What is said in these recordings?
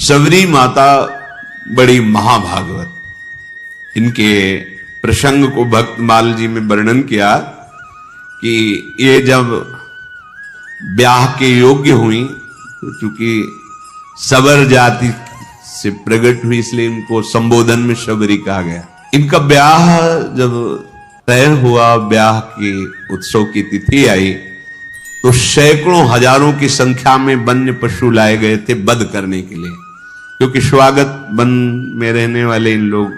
सबरी माता बड़ी महाभागवत, इनके प्रसंग को भक्तमाल जी में वर्णन किया कि ये जब ब्याह के योग्य हुई तो चूंकि सबर जाति से प्रकट हुई इसलिए इनको संबोधन में शबरी कहा गया। इनका ब्याह जब तय हुआ, ब्याह के उत्सव की तिथि आई तो सैकड़ों हजारों की संख्या में वन्य पशु लाए गए थे वध करने के लिए, क्योंकि स्वागत वन में रहने वाले इन लोग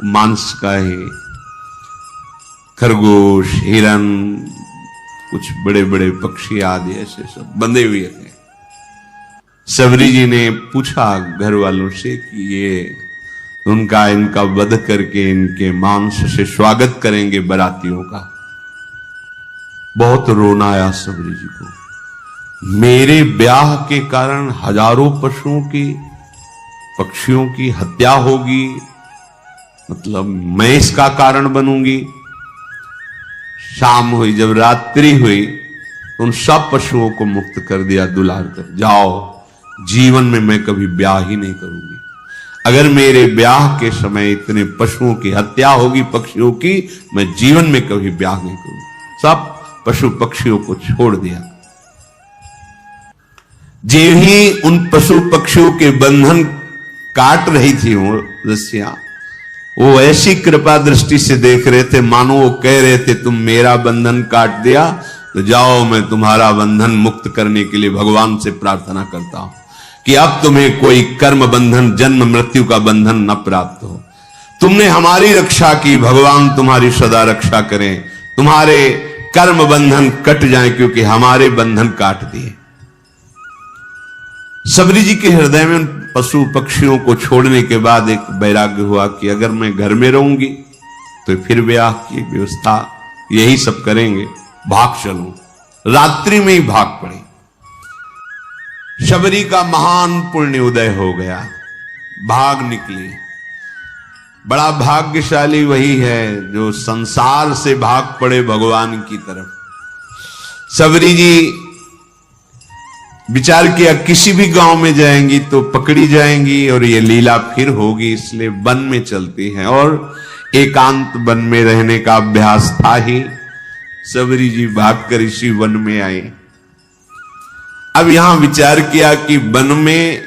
मांस का ही, खरगोश, हिरन, कुछ बड़े बड़े पक्षी आदि ऐसे सब बंधे हुए थे। सबरी जी ने पूछा घर वालों से कि ये इनका वध करके इनके मांस से स्वागत करेंगे बरातियों का। बहुत रोना आया सबरी जी को। मेरे ब्याह के कारण हजारों पशुओं की, पक्षियों की हत्या होगी, मतलब मैं इसका कारण बनूंगी। शाम हुई, जब रात्रि हुई तो उन सब पशुओं को मुक्त कर दिया दुलार कर, जाओ, जीवन में मैं कभी ब्याह ही नहीं करूंगी। अगर मेरे ब्याह के समय इतने पशुओं की हत्या होगी, पक्षियों की, मैं जीवन में कभी ब्याह नहीं करूंगी। सब पशु पक्षियों को छोड़ दिया। जे ही उन पशु पक्षियों के बंधन काट रही थी वो रस्सियां, वो ऐसी कृपा दृष्टि से देख रहे थे मानो वो कह रहे थे तुम मेरा बंधन काट दिया तो जाओ, मैं तुम्हारा बंधन मुक्त करने के लिए भगवान से प्रार्थना करता हूं कि अब तुम्हें कोई कर्म बंधन, जन्म मृत्यु का बंधन न प्राप्त हो। तुमने हमारी रक्षा की, भगवान तुम्हारी सदा रक्षा करें, तुम्हारे कर्म बंधन कट जाएं, क्योंकि हमारे बंधन काट दिए। सबरी जी के हृदय में पशु पक्षियों को छोड़ने के बाद एक वैराग्य हुआ कि अगर मैं घर में रहूंगी तो फिर ब्याह की व्यवस्था यही सब करेंगे, भाग चलूं। रात्रि में ही भाग पड़े। शबरी का महान पुण्य उदय हो गया, भाग निकली। बड़ा भाग्यशाली वही है जो संसार से भाग पड़े भगवान की तरफ। सबरी जी विचार किया किसी भी गांव में जाएंगी तो पकड़ी जाएंगी और ये लीला फिर होगी, इसलिए वन में चलती हैं और एकांत वन में रहने का अभ्यास था ही। सबरी जी भागकर इसी वन में आए। अब यहां विचार किया कि वन में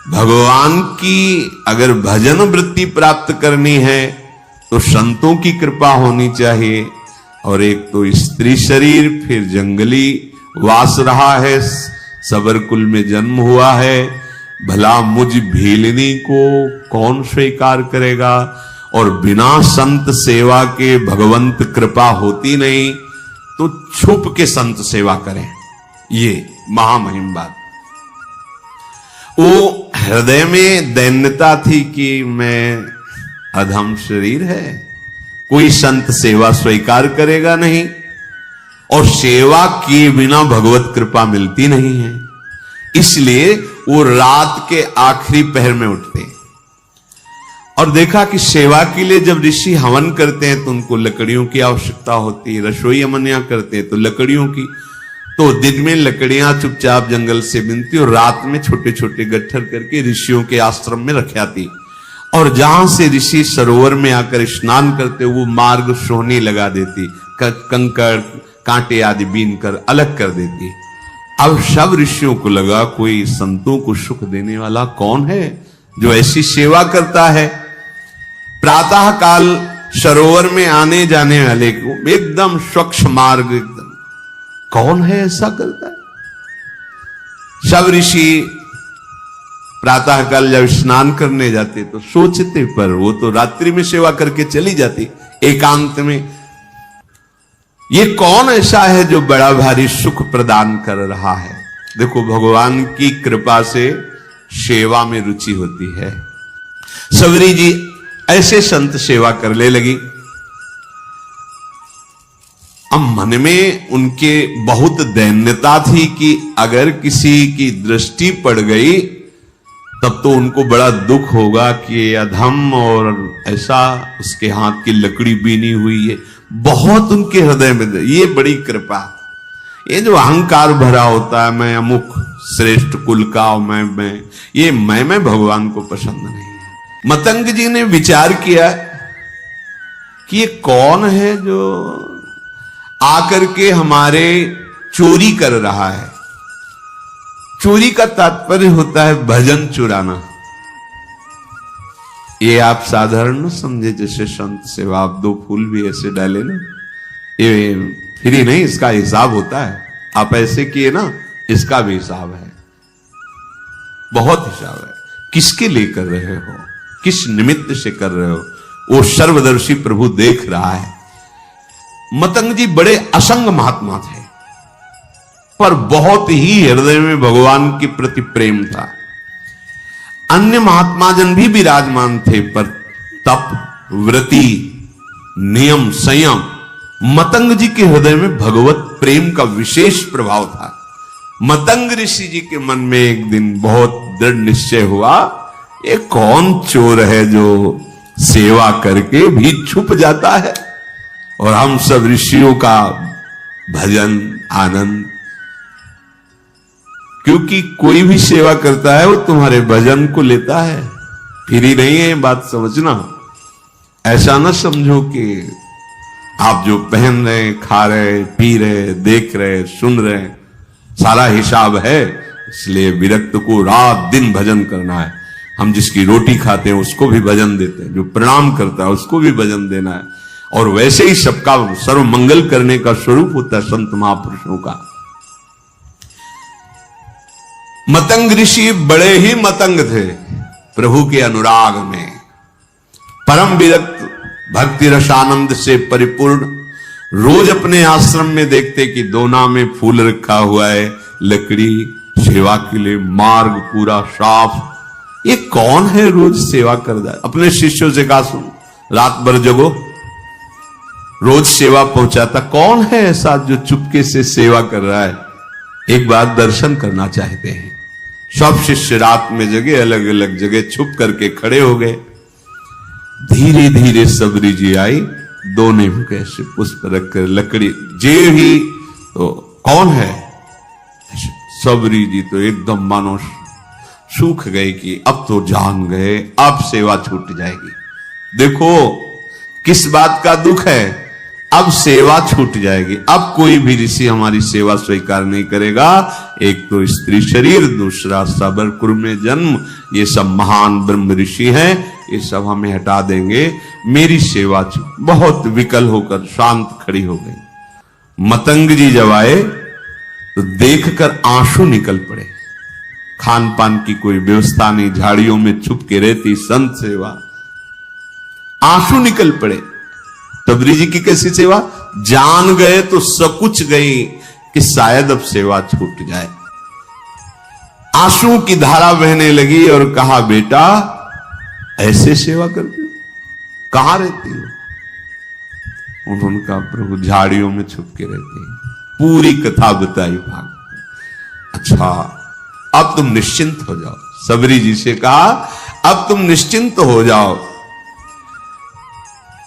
भगवान की अगर भजन वृत्ति प्राप्त करनी है तो संतों की कृपा होनी चाहिए, और एक तो स्त्री शरीर, फिर जंगली वास रहा है, सबर कुल में जन्म हुआ है, भला मुझ भीलनी को कौन स्वीकार करेगा, और बिना संत सेवा के भगवंत कृपा होती नहीं, तो छुप के संत सेवा करें। ये महामहिम बात। वो हृदय में दैन्यता थी कि मैं अधम शरीर है, कोई संत सेवा स्वीकार करेगा नहीं, और सेवा किए बिना भगवत कृपा मिलती नहीं है। इसलिए वो रात के आखिरी पहर में उठते और देखा कि सेवा के लिए जब ऋषि हवन करते हैं तो उनको लकड़ियों की आवश्यकता होती है, रसोई अमनिया करते हैं तो लकड़ियों की, तो दिन में लकड़ियां चुपचाप जंगल से बिनती और रात में छोटे छोटे गट्ठर करके ऋषियों के आश्रम में रख आती, और जहां से ऋषि सरोवर में आकर स्नान करते वो मार्ग सोहनी लगा देती, कंकड़ कांटे आदि बीन कर अलग कर देती। अब सब ऋषियों को लगा कोई संतों को सुख देने वाला कौन है जो ऐसी सेवा करता है। प्रातः काल सरोवर में आने जाने वाले को एकदम स्वच्छ मार्ग, एकदम कौन है ऐसा करता है। सब ऋषि प्रातः काल जब स्नान करने जाते तो सोचते, पर वो तो रात्रि में सेवा करके चली जाती एकांत में, ये कौन ऐसा है जो बड़ा भारी सुख प्रदान कर रहा है। देखो भगवान की कृपा से सेवा में रुचि होती है। सबरी जी ऐसे संत सेवा करने लगी। अब मन में उनके बहुत दैन्यता थी कि अगर किसी की दृष्टि पड़ गई तब तो उनको बड़ा दुख होगा कि अधम और ऐसा उसके हाथ की लकड़ी बीनी हुई है। बहुत उनके हृदय में ये बड़ी कृपा। ये जो अहंकार भरा होता है, मैं अमुक श्रेष्ठ कुल का मैं ये मैं भगवान को पसंद नहीं है। मतंग जी ने विचार किया कि ये कौन है जो आकर के हमारे चोरी कर रहा है। चोरी का तात्पर्य होता है भजन चुराना। ये आप साधारण न समझे जैसे संत सेवा आप 2 फूल भी ऐसे डाले ना, ये फ्री नहीं, इसका हिसाब होता है। आप ऐसे किए ना, इसका भी हिसाब है, बहुत हिसाब है। किसके लिए कर रहे हो, किस निमित्त से कर रहे हो, वो सर्वदर्शी प्रभु देख रहा है। मतंग जी बड़े असंग महात्मा थे, पर बहुत ही हृदय में भगवान के प्रति प्रेम था। अन्य महात्मा जन भी विराजमान थे, पर तप, व्रति, नियम, संयम, मतंग जी के हृदय में भगवत प्रेम का विशेष प्रभाव था। मतंग ऋषि जी के मन में एक दिन बहुत दृढ़ निश्चय हुआ, ये कौन चोर है जो सेवा करके भी छुप जाता है और हम सब ऋषियों का भजन आनंद। क्योंकि कोई भी सेवा करता है वो तुम्हारे भजन को लेता है, फिर ही नहीं है, बात समझना। ऐसा ना समझो कि आप जो पहन रहे, खा रहे, पी रहे, देख रहे, सुन रहे, सारा हिसाब है, इसलिए विरक्त को रात दिन भजन करना है। हम जिसकी रोटी खाते हैं उसको भी भजन देते हैं, जो प्रणाम करता है उसको भी भजन देना है। और वैसे ही सबका सर्व मंगल करने का स्वरूप होता है संत महापुरुषों का। मतंग ऋषि बड़े ही मतंग थे प्रभु के अनुराग में, परम विरक्त, भक्ति रसानंद से परिपूर्ण। रोज अपने आश्रम में देखते कि दोना में फूल रखा हुआ है, लकड़ी, सेवा के लिए मार्ग पूरा साफ। ये कौन है रोज सेवा कर रहा है? अपने शिष्यों से कहा, सुन, रात भर जगो, रोज सेवा पहुंचाता। कौन है ऐसा जो चुपके से सेवा कर रहा है? एक बार दर्शन करना चाहते हैं। सब शिष्य रात में जगे, अलग अलग जगह छुप करके खड़े हो गए। धीरे धीरे सबरी जी आई, दोने में कैसे पुष्प रखकर लकड़ी जे ही, तो कौन है? सबरी जी तो एकदम मानो सूख गए कि अब तो जान गए, अब सेवा छूट जाएगी। देखो किस बात का दुख है, अब सेवा छूट जाएगी। अब कोई भी ऋषि हमारी सेवा स्वीकार नहीं करेगा। एक तो स्त्री शरीर, दूसरा सबर कुर में जन्म, ये सब महान ब्रह्म ऋषि हैं, ये सब हमें हटा देंगे, मेरी सेवा छूट। बहुत विकल होकर शांत खड़ी हो गई। मतंग जी जब आए तो देखकर आंसू निकल पड़े। खान पान की कोई व्यवस्था नहीं, झाड़ियों में छुप के रहती संत सेवा, आंसू निकल पड़े। सबरी जी की कैसी सेवा? जान गए तो सकुच गई कि शायद अब सेवा छूट जाए। आंसू की धारा बहने लगी और कहा, बेटा ऐसे सेवा करती हो, कहां रहती हो? उन्होंने कहा, प्रभु झाड़ियों में छुप के रहते हैं। पूरी कथा बताई भाग। अच्छा, अब तुम निश्चिंत हो जाओ। सबरी जी से कहा, अब तुम निश्चिंत हो जाओ,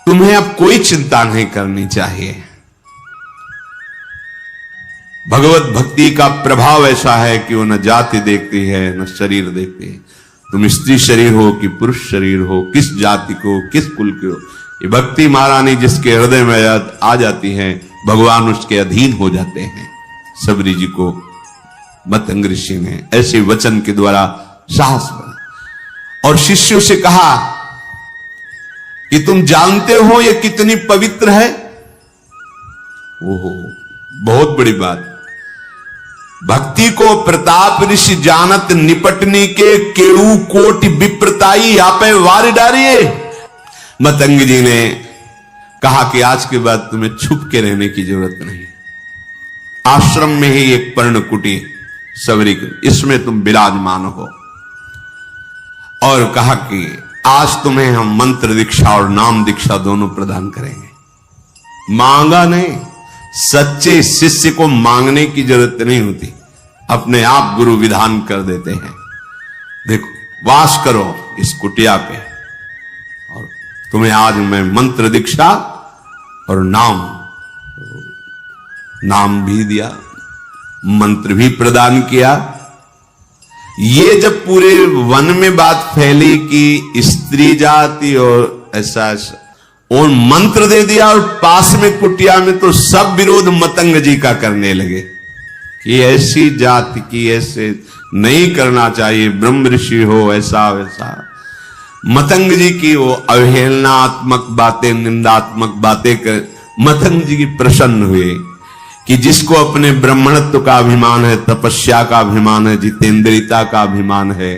तुम्हें अब कोई चिंता नहीं करनी चाहिए। भगवत भक्ति का प्रभाव ऐसा है कि वो न जाति देखती है न शरीर देखती है। तुम स्त्री शरीर हो कि पुरुष शरीर हो, किस जाति को, किस कुल के हो, ये भक्ति महारानी जिसके हृदय में आ जाती है, भगवान उसके अधीन हो जाते हैं। सबरी जी को मतंग ऋषि ने ऐसे वचन के द्वारा साहस बना और शिष्यों से कहा कि तुम जानते हो ये कितनी पवित्र है। ओहो, बहुत बड़ी बात। भक्ति को प्रताप ऋषि जानत, निपटने के केऊ कोटि विप्रताई, यहाँ पे वार डारिए। मतंग जी ने कहा कि आज के बाद तुम्हें छुप के रहने की जरूरत नहीं। आश्रम में ही एक पर्ण कुटी सबरी, इसमें तुम विराजमान हो। और कहा कि आज तुम्हें हम मंत्र दीक्षा और नाम दीक्षा दोनों प्रदान करेंगे। मांगा नहीं, सच्चे शिष्य को मांगने की जरूरत नहीं होती, अपने आप गुरु विधान कर देते हैं। देखो, वास करो इस कुटिया पे, और तुम्हें आज मैं मंत्र दीक्षा और नाम भी दिया, मंत्र भी प्रदान किया, ये जब पूरे वन में बात फैली कि स्त्री जाति और ऐसा और मंत्र दे दिया और पास में कुटिया में, तो सब विरोध मतंग जी का करने लगे कि ऐसी जाति की ऐसे नहीं करना चाहिए, ब्रह्म ऋषि हो ऐसा वैसा। मतंग जी की वो अवहेलनात्मक बातें, निंदात्मक बातें कर मतंग जी की प्रसन्न हुए कि जिसको अपने ब्राह्मणत्व का अभिमान है, तपस्या का अभिमान है, जितेंद्रियता का अभिमान है,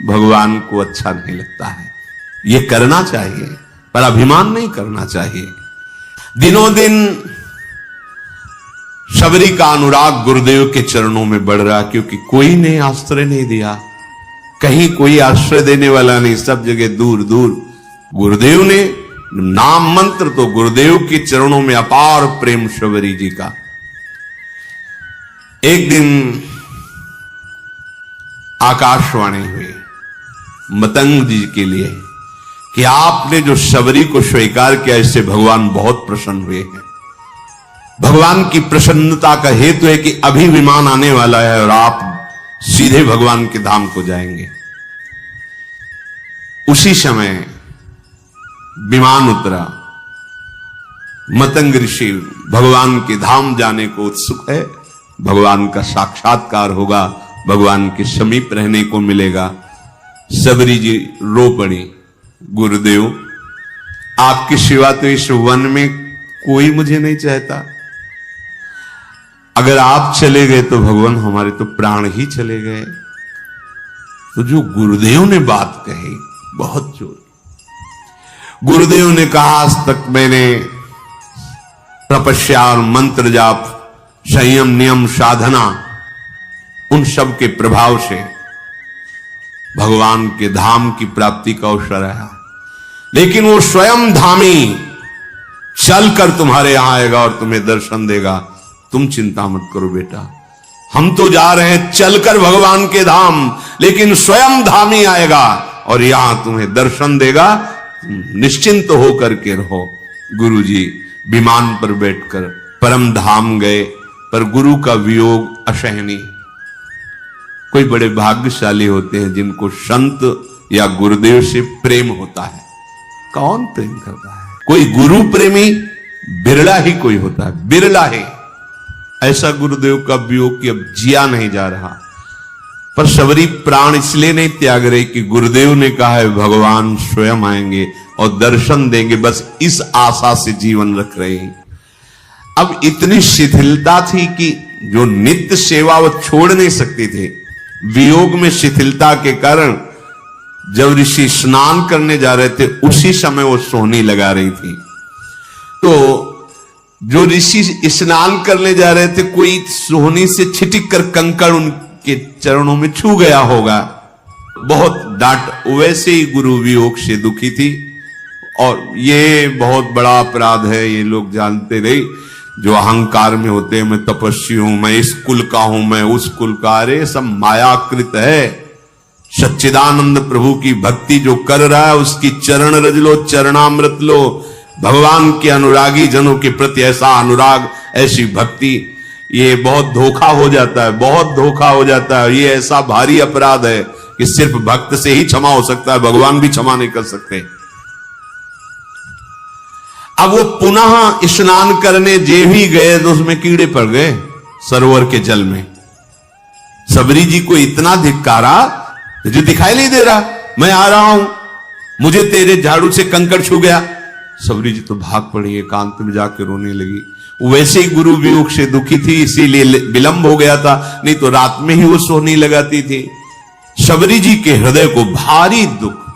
भगवान को अच्छा नहीं लगता है। ये करना चाहिए पर अभिमान नहीं करना चाहिए। दिनों दिन शबरी का अनुराग गुरुदेव के चरणों में बढ़ रहा, क्योंकि कोई ने आश्रय नहीं दिया, कहीं कोई आश्रय देने वाला नहीं, सब जगह दूर दूर। गुरुदेव ने नाम मंत्र तो गुरुदेव के चरणों में अपार प्रेम शबरी जी का। एक दिन आकाशवाणी हुई मतंग जी के लिए कि आपने जो शबरी को स्वीकार किया, इससे भगवान बहुत प्रसन्न हुए हैं। भगवान की प्रसन्नता का हेतु है कि अभी विमान आने वाला है और आप सीधे भगवान के धाम को जाएंगे। उसी समय विमान उतरा। मतंग ऋषि भगवान के धाम जाने को उत्सुक है, भगवान का साक्षात्कार होगा, भगवान के समीप रहने को मिलेगा। शबरी जी रो पड़ी, गुरुदेव आपकी सिवा तो इस वन में कोई मुझे नहीं चाहता, अगर आप चले गए तो भगवान हमारे तो प्राण ही चले गए। तो जो गुरुदेव ने बात कही बहुत जोर, गुरुदेव ने कहा आज तक मैंने तपस्या और मंत्र जाप, संयम नियम साधना, उन सब के प्रभाव से भगवान के धाम की प्राप्ति का अवसर है, लेकिन वो स्वयं धामी चलकर तुम्हारे यहां आएगा और तुम्हें दर्शन देगा। तुम चिंता मत करो बेटा, हम तो जा रहे हैं चलकर भगवान के धाम, लेकिन स्वयं धामी आएगा और यहां तुम्हें दर्शन देगा, निश्चिंत होकर के रहो। गुरुजी विमान पर बैठकर परम धाम गए, पर गुरु का वियोग असहनीय। कोई बड़े भाग्यशाली होते हैं जिनको संत या गुरुदेव से प्रेम होता है। कौन प्रेम करता है? कोई गुरु प्रेमी बिरला ही कोई होता है, बिरला है। ऐसा गुरुदेव का वियोग कि अब जिया नहीं जा रहा। पर शबरी प्राण इसलिए नहीं त्याग रही कि गुरुदेव ने कहा है भगवान स्वयं आएंगे और दर्शन देंगे, बस इस आशा से जीवन रख रहे हैं। अब इतनी शिथिलता थी कि जो नित्य सेवा वो छोड़ नहीं सकते थे। वियोग में शिथिलता के कारण जब ऋषि स्नान करने जा रहे थे, उसी समय वो सोहनी लगा रही थी। तो जो ऋषि स्नान करने जा रहे थे, कोई सोहनी से छिटक कर कंकड़ उनके चरणों में छू गया होगा, बहुत डांट। वैसे ही गुरु वियोग से दुखी थी। और ये बहुत बड़ा अपराध है, ये लोग जानते रहे जो अहंकार में होते हैं, मैं तपस्वी हूं, मैं इस कुल का हूं, मैं उस कुल का। अरे सब मायाकृत है। सच्चिदानंद प्रभु की भक्ति जो कर रहा है उसकी चरण रज लो, चरणामृत लो। भगवान के अनुरागी जनों के प्रति ऐसा अनुराग, ऐसी भक्ति, ये बहुत धोखा हो जाता है, बहुत धोखा हो जाता है। ये ऐसा भारी अपराध है कि सिर्फ भक्त से ही क्षमा हो सकता है, भगवान भी क्षमा नहीं कर सकते। अब वो पुनः स्नान करने जे भी गए तो उसमें कीड़े पड़ गए सरोवर के जल में। शबरी जी को इतना धिक्कारा, तुझे दिखाई नहीं दे रहा, मैं आ रहा हूं, मुझे तेरे झाड़ू से कंकड़ छू गया। शबरी जी तो भाग पड़ी, एकांत में जाकर रोने लगी। वैसे ही गुरु वियोग से दुखी थी, इसीलिए विलंब हो गया था, नहीं तो रात में ही वो सोहनी लगाती थी। शबरी जी के हृदय को भारी दुख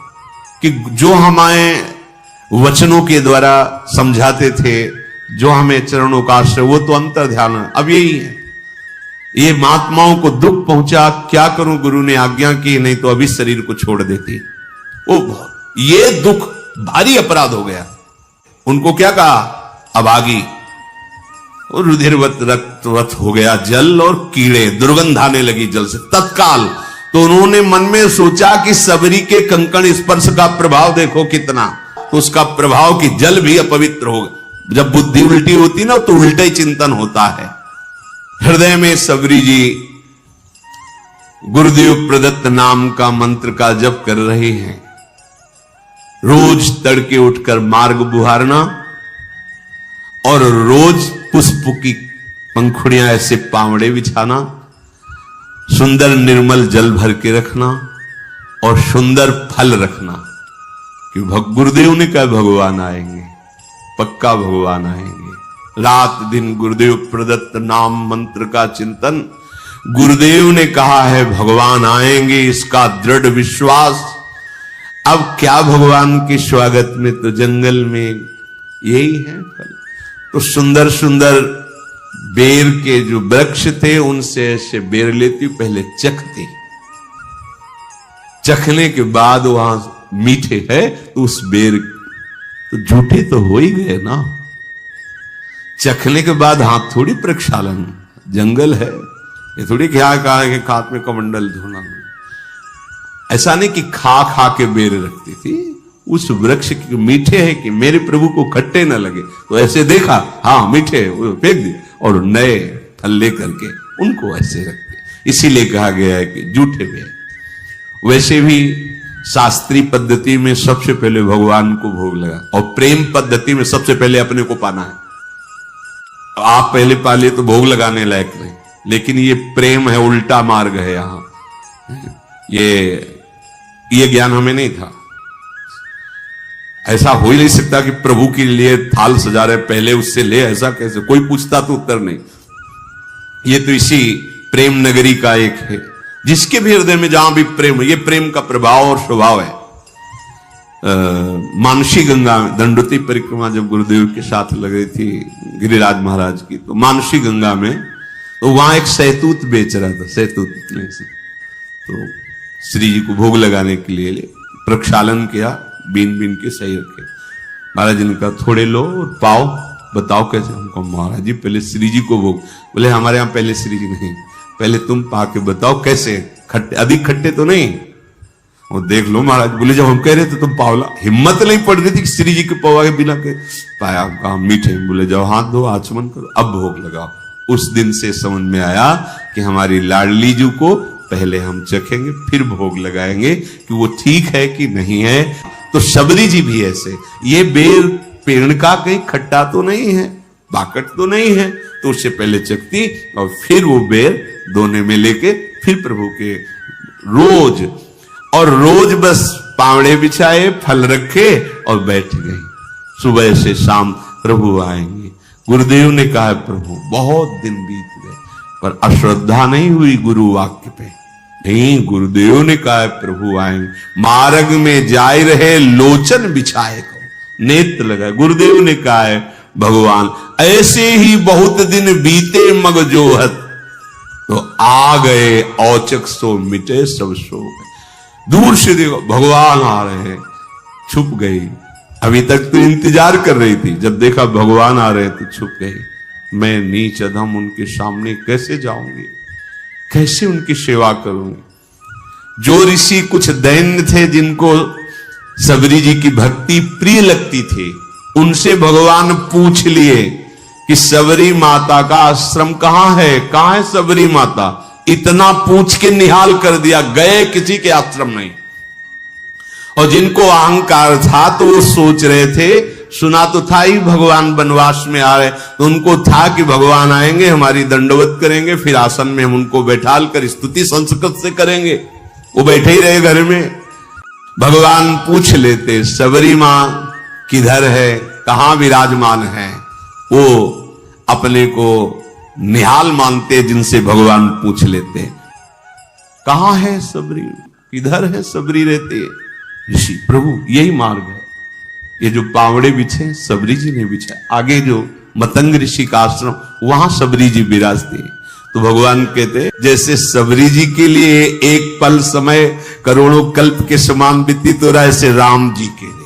कि जो हमारे वचनों के द्वारा समझाते थे, जो हमें चरणों का आश्रय, वो तो अंतर ध्यान है। अब यही है, ये महात्माओं को दुख पहुंचा, क्या करूं, गुरु ने आज्ञा की, नहीं तो अभी शरीर को छोड़ देती। ओ ये दुख भारी अपराध हो गया। उनको क्या कहा, अभागी, और रुधिरवत रक्तवत हो गया जल, और कीड़े, दुर्गंध आने लगी जल से तत्काल। तो उन्होंने मन में सोचा कि शबरी के कंकड़ स्पर्श का प्रभाव देखो कितना, तो उसका प्रभाव कि जल भी अपवित्र होगा। जब बुद्धि उल्टी होती ना तो उल्टा ही चिंतन होता है। हृदय में शबरी जी गुरुदेव प्रदत्त नाम का मंत्र का जप कर रहे हैं। रोज तड़के उठकर मार्ग बुहारना और रोज पुष्प की पंखुड़ियां ऐसे पावड़े बिछाना, सुंदर निर्मल जल भर के रखना और सुंदर फल रखना। कि गुरुदेव ने कहा भगवान आएंगे, पक्का भगवान आएंगे। रात दिन गुरुदेव प्रदत्त नाम मंत्र का चिंतन, गुरुदेव ने कहा है भगवान आएंगे, इसका दृढ़ विश्वास। अब क्या भगवान के स्वागत में तो जंगल में यही है फल। तो सुंदर सुंदर बेर के जो वृक्ष थे उनसे ऐसे बेर लेती, पहले चखती, चखने के बाद वहां मीठे है तो उस बेर तो झूठे तो हो ही गए ना। चखने के बाद हाथ थोड़ी प्रक्षालन, जंगल है ये थोड़ी क्या कहा कि हाथ में कमंडल धोना। ऐसा नहीं कि खा खा के बेर रखती थी, उस वृक्ष के मीठे है कि मेरे प्रभु को खट्टे न लगे तो ऐसे देखा, हाँ मीठे, फेंक दिए और नए फल लेकर के उनको ऐसे रखते। इसीलिए कहा गया है कि झूठे बेर। वैसे भी शास्त्रीय पद्धति में सबसे पहले भगवान को भोग लगा और प्रेम पद्धति में सबसे पहले अपने को पाना है। आप पहले पा लिए तो भोग लगाने लायक नहीं, लेकिन ये प्रेम है, उल्टा मार्ग है। यहां ये ज्ञान हमें नहीं था। ऐसा हो ही नहीं सकता कि प्रभु के लिए थाल सजा रहे पहले उससे ले, ऐसा कैसे? कोई पूछता तो उत्तर नहीं। ये तो इसी प्रेम नगरी का एक है, जिसके भी हृदय में जहां भी प्रेम, ये प्रेम का प्रभाव और स्वभाव है। मानसी गंगा में दंडोती परिक्रमा जब गुरुदेव के साथ लग रही थी गिरिराज महाराज की, तो मानसी गंगा में तो वहां एक सहतूत बेच रहा था। सहतूत में से तो श्री जी को भोग लगाने के लिए प्रक्षालन किया, बीन बीन के सही रखे। महाराज जी ने कहा थोड़े लो और पाओ, बताओ कैसे? हमको महाराज जी पहले श्री जी को भोग। बोले हमारे यहां पहले श्री जी नहीं, पहले तुम पा के बताओ कैसे, खट्टे अधिक खट्टे तो नहीं। और देख लो महाराज। बोले जब हम कह रहे थे तुम पावला, हिम्मत नहीं पड़ रही थी कि श्री जी के पवा के बिना के पाया। कहा मीठे। बोले जाओ हाथ धो, आचमन करो, अब भोग लगाओ। उस दिन से समझ में आया कि हमारी लाडली जी को पहले हम चखेंगे फिर भोग लगाएंगे कि वो ठीक है कि नहीं है। तो शबरी जी भी ऐसे, ये बेर पेड़ का कहीं खट्टा तो नहीं है, बाकट तो नहीं है, तो उससे पहले चखती और फिर वो बेर दोने में लेके फिर प्रभु के रोज और रोज बस पावड़े बिछाए, फल रखे और बैठ गई। सुबह से शाम प्रभु आएंगे। गुरुदेव ने कहा प्रभु बहुत दिन बीत गए पर अश्रद्धा नहीं हुई गुरु वाक्य पे। नहीं, गुरुदेव ने कहा प्रभु आएंगे। मार्ग में जाए रहे लोचन बिछाए को, नेत्र लगाए। गुरुदेव ने कहा है भगवान ऐसे ही बहुत दिन बीते मग जोहत, तो आ गए औचक सो मिटे सब सो गए। दूर से देखो भगवान आ रहे हैं, छुप गई। अभी तक तो इंतजार कर रही थी, जब देखा भगवान आ रहे तो छुप गई। मैं नीच अधम उनके सामने कैसे जाऊंगी, कैसे उनकी सेवा करूंगी? जो ऋषि कुछ दैन्य थे जिनको सबरी जी की भक्ति प्रिय लगती थी, उनसे भगवान पूछ लिए कि सबरी माता का आश्रम कहां है, कहां है सबरी माता? इतना पूछ के निहाल कर दिया, गए किसी के आश्रम नहीं। और जिनको अहंकार था तो वो सोच रहे थे, सुना तो था ही भगवान वनवास में आ रहे, तो उनको था कि भगवान आएंगे, हमारी दंडवत करेंगे, फिर आसन में हम उनको बैठाल कर स्तुति संस्कृत से करेंगे। वो बैठे ही रहे घर में। भगवान पूछ लेते सबरी मां किधर है, कहां विराजमान है। वो अपने को निहाल मानते, जिनसे भगवान पूछ लेते कहां है सबरी, किधर है सबरी रहते ऋषि। प्रभु यही मार्ग है, ये जो पावड़े बिछे सबरी जी ने बिछा। आगे जो मतंग ऋषि का आश्रम, वहां सबरी जी विराजते। तो भगवान कहते जैसे सबरी जी के लिए एक पल समय करोड़ों कल्प के समान व्यतीत हो रहा है, ऐसे राम जी के लिए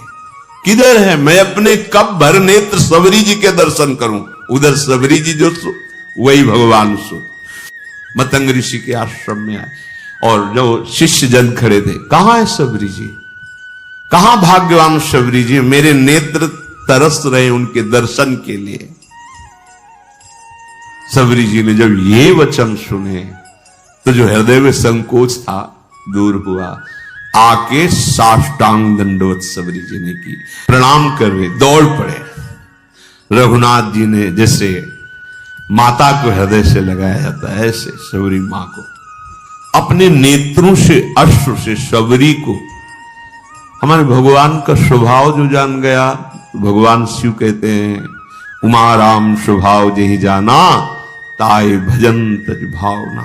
किधर है? मैं अपने कब भर नेत्र सबरी जी के दर्शन करूं। उधर सबरी जी जो सो, वही भगवान सो। मतंग ऋषि के आश्रम में आए और जो शिष्य जन खड़े थे, कहां है सबरी जी, कहां भाग्यवान सबरी जी, मेरे नेत्र तरस रहे उनके दर्शन के लिए। सबरी जी ने जब ये वचन सुने तो जो हृदय में संकोच था दूर हुआ, आके साष्टांग दंडवत सबरी जी ने की, प्रणाम कर रहे, दौड़ पड़े। रघुनाथ जी ने जैसे माता को हृदय से लगाया जाता है, ऐसे सबरी मां को अपने नेत्रों से अश्रु से सबरी को, हमारे भगवान का स्वभाव जो जान गया, भगवान शिव कहते हैं उमा राम स्वभाव जेहि जाना, ताय भजन तज भावना।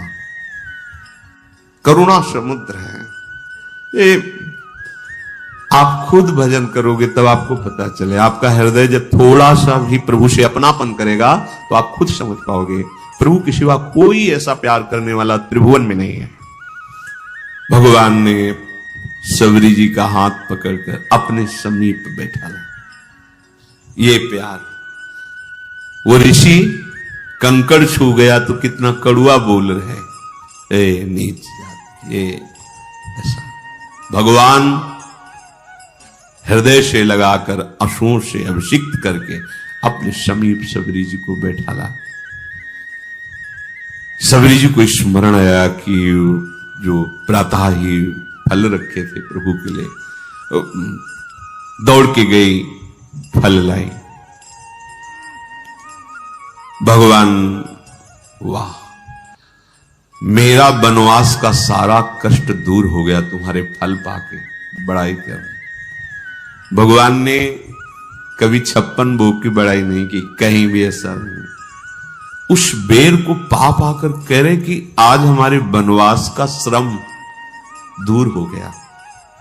करुणा समुद्र है ये, आप खुद भजन करोगे तब आपको पता चले। आपका हृदय जब थोड़ा सा भी प्रभु से अपनापन करेगा तो आप खुद समझ पाओगे प्रभु के सिवा कोई ऐसा प्यार करने वाला त्रिभुवन में नहीं है। भगवान ने सबरी जी का हाथ पकड़कर अपने समीप बैठा ला। ये प्यार, वो ऋषि कंकड़ छू गया तो कितना कड़ुआ बोल रहे, ए नीच जात, ये ऐसा। भगवान हृदय से लगाकर अश्रुओं से अभिषिक्त करके अपने समीप सबरी जी को बैठा ला। सबरी जी को स्मरण आया कि जो प्रातः ही फल रखे थे प्रभु के लिए, दौड़ के गई, फल लाई। भगवान, वाह, मेरा वनवास का सारा कष्ट दूर हो गया तुम्हारे फल पाके, बड़ाई कर रहे। भगवान ने कभी 56 भोग की बड़ाई नहीं की, कहीं भी ऐसा नहीं। उस बेर को पा पाकर कह रहे कि आज हमारे वनवास का श्रम दूर हो गया।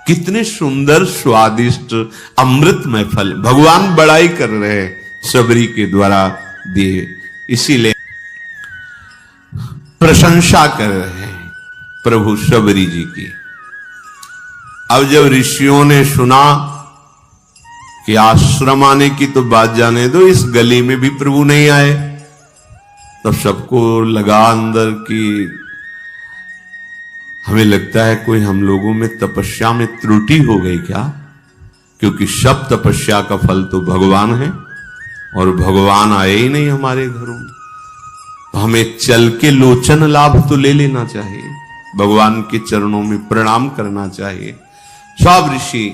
कितने सुंदर स्वादिष्ट अमृतमय फल भगवान बड़ाई कर रहे हैं सबरी के द्वारा दिए, इसीलिए प्रशंसा कर रहे हैं प्रभु सबरी जी की। अब जब ऋषियों ने सुना कि आश्रम आने की तो बात जाने दो, इस गली में भी प्रभु नहीं आए, तो सबको लगा अंदर कि हमें लगता है कोई हम लोगों में तपस्या में त्रुटि हो गई क्या, क्योंकि सब तपस्या का फल तो भगवान है और भगवान आए ही नहीं हमारे घरों में। तो हमें चल के लोचन लाभ तो ले लेना चाहिए, भगवान के चरणों में प्रणाम करना चाहिए। सब ऋषि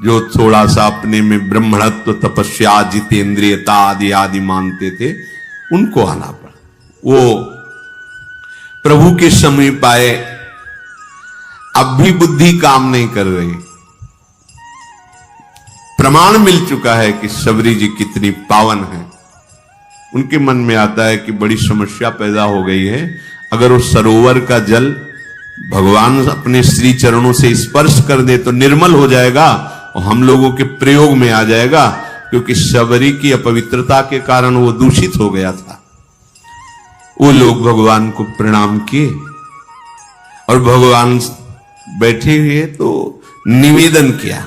जो थोड़ा सा अपने में ब्रह्मणत्व, तपस्या, जितेंद्रियता आदि आदि मानते थे, उनको आना पड़ा। वो प्रभु के समीप आए, अब भी बुद्धि काम नहीं कर रही। प्रमाण मिल चुका है कि सबरी जी कितनी पावन है। उनके मन में आता है कि बड़ी समस्या पैदा हो गई है, अगर वो सरोवर का जल भगवान अपने श्री चरणों से स्पर्श कर दे तो निर्मल हो जाएगा और हम लोगों के प्रयोग में आ जाएगा, क्योंकि सबरी की अपवित्रता के कारण वो दूषित हो गया था। वो लोग भगवान को प्रणाम किए और भगवान बैठे हुए तो निवेदन किया।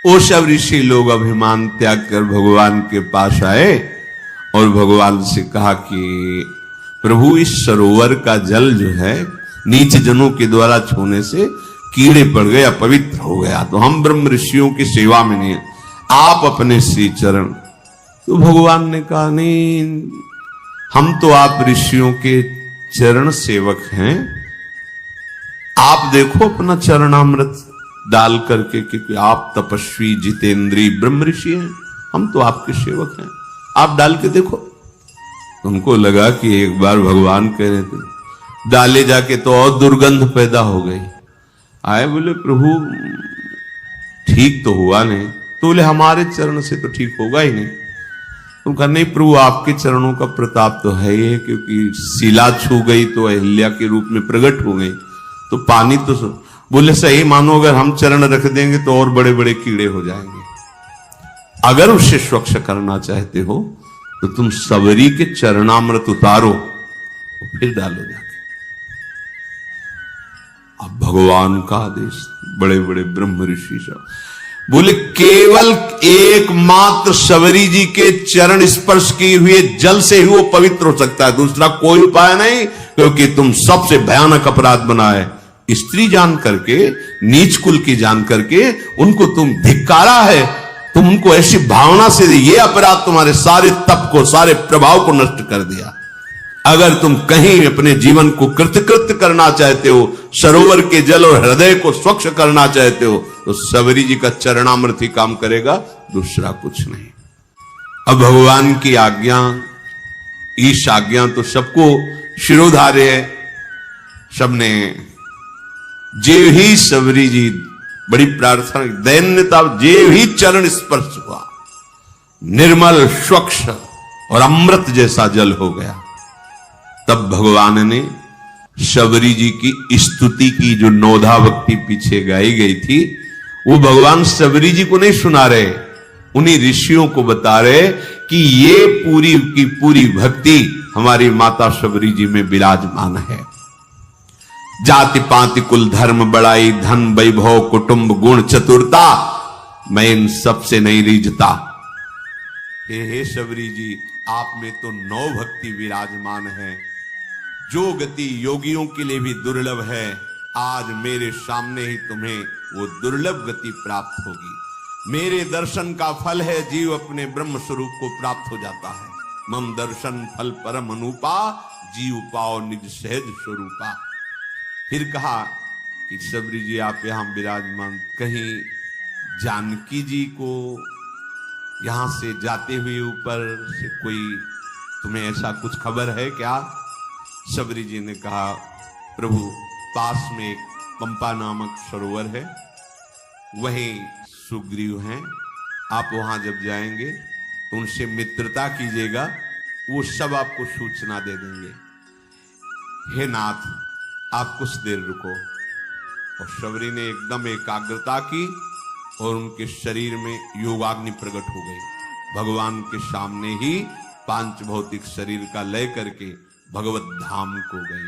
वो सब ऋषि लोग अभिमान त्याग कर भगवान के पास आए और भगवान से कहा कि प्रभु, इस सरोवर का जल जो है नीच जनों के द्वारा छूने से कीड़े पड़ गए, अपवित्र हो गया, तो हम ब्रह्म ऋषियों की सेवा में नहीं, आप अपने श्री चरण। तो भगवान ने कहा, नहीं, हम तो आप ऋषियों के चरण सेवक हैं, आप देखो अपना चरणामृत डाल करके, क्योंकि आप तपस्वी जितेंद्री ब्रह्म ऋषि हैं, हम तो आपके सेवक हैं, आप डाल के देखो। उनको लगा कि एक बार भगवान कह रहे थे, डाले जाके तो और दुर्गंध पैदा हो गई। आए, बोले प्रभु ठीक तो हुआ नहीं। तो बोले हमारे चरण से तो ठीक होगा ही नहीं। उनका, नहीं प्रभु, आपके चरणों का प्रताप तो है ही, क्योंकि शिला छू गई तो अहिल्या के रूप में प्रकट हो गई, तो पानी तो बोले सही मानो, अगर हम चरण रख देंगे तो और बड़े बड़े कीड़े हो जाएंगे। अगर उसे स्वच्छ करना चाहते हो तो तुम सबरी के चरणामृत उतारो, तो फिर डालो जाके। अब भगवान का आदेश, बड़े बड़े ब्रह्म ऋषि सब बोले, केवल एकमात्र सबरी जी के चरण स्पर्श किए हुए जल से ही वो पवित्र हो सकता है, दूसरा कोई उपाय नहीं, क्योंकि तुम सबसे भयानक अपराध बनाए, स्त्री जान करके, नीच कुल की जान करके उनको तुम धिक्कारा है, तुम उनको ऐसी भावना से ये अपराध तुम्हारे सारे तप को, सारे प्रभाव को नष्ट कर दिया। अगर तुम कहीं अपने जीवन को कृतकृत्य करना चाहते हो, सरोवर के जल और हृदय को स्वच्छ करना चाहते हो, तो सबरी जी का चरणामृत ही काम करेगा, दूसरा कुछ नहीं। अब भगवान की आज्ञा, ईश आज्ञा तो सबको शिरोधार्य है। सबने जे ही सबरी जी बड़ी प्रार्थना, दैन्यता, जे ही चरण स्पर्श हुआ, निर्मल स्वच्छ और अमृत जैसा जल हो गया। तब भगवान ने शबरी जी की स्तुति की, जो नौधा भक्ति पीछे गाई गई थी, वो भगवान शबरी जी को नहीं सुना रहे, उन्हीं ऋषियों को बता रहे कि ये पूरी की पूरी भक्ति हमारी माता शबरी जी में विराजमान है। जाति पाति कुल धर्म बड़ाई धन वैभव कुटुंब गुण चतुरता, मैं इन सबसे नहीं रीझता। हे शबरी जी, आप में तो 9 भक्ति विराजमान है, जो गति योगियों के लिए भी दुर्लभ है, आज मेरे सामने ही तुम्हें वो दुर्लभ गति प्राप्त होगी। मेरे दर्शन का फल है जीव अपने ब्रह्म स्वरूप को प्राप्त हो जाता है। मम दर्शन फल परम अनुपा, जीव पाओ निज सहज स्वरूपा। फिर कहा कि शबरी जी आप यहां विराजमान, कहीं जानकी जी को यहां से जाते हुए ऊपर से कोई तुम्हें ऐसा कुछ खबर है क्या? शबरी जी ने कहा, प्रभु पास में एक पंपा नामक सरोवर है, वहीं सुग्रीव हैं, आप वहां जब जाएंगे तो उनसे मित्रता कीजिएगा, वो सब आपको सूचना दे देंगे। हे नाथ, आप कुछ देर रुको। और शबरी ने एकदम एकाग्रता की और उनके शरीर में योगाग्नि प्रकट हो गई। भगवान के सामने ही पांच भौतिक शरीर का लय करके भगवत धाम को गई।